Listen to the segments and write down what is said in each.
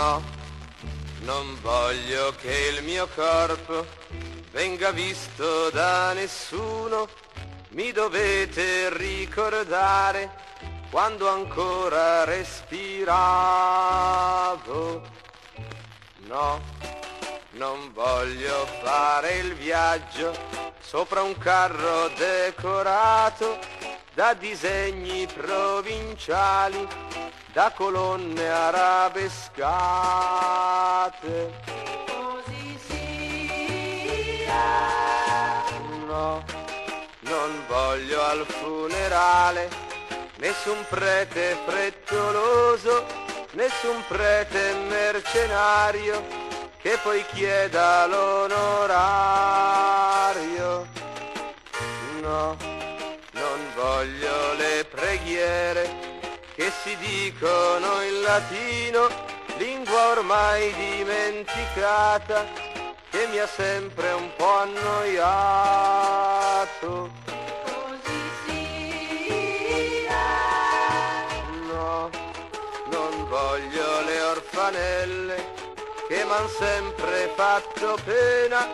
No, non voglio che il mio corpo venga visto da nessuno. Mi dovete ricordare quando ancora respiravo. No, non voglio fare il viaggio sopra un carro decorato da disegni provinciali, da colonne arabescate. Così sia. No, non voglio al funerale nessun prete frettoloso, nessun prete mercenario che poi chieda l'onorario. No, non voglio le preghiere che si dicono in latino, lingua ormai dimenticata, che mi ha sempre un po' annoiato. Così sia. No, non voglio le orfanelle che m'han sempre fatto pena,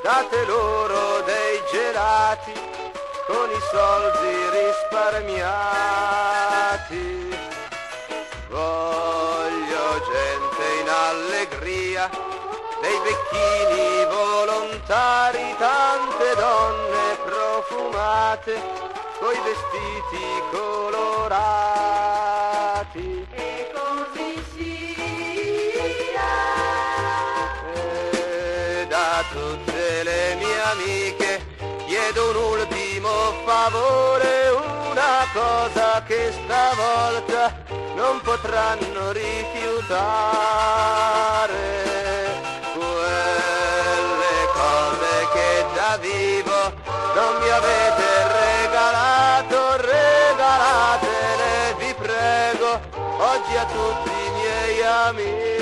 date loro dei gelati con i soldi risparmiati. Voglio gente in allegria, dei becchini volontari, tante donne profumate, coi vestiti colorati. E così sia. E da tutte le mie amiche chiedo un ultimo favore, una cosa che stavolta non potranno rifiutare. Quelle cose che da vivo non mi avete regalato, regalatele vi prego oggi a tutti i miei amici.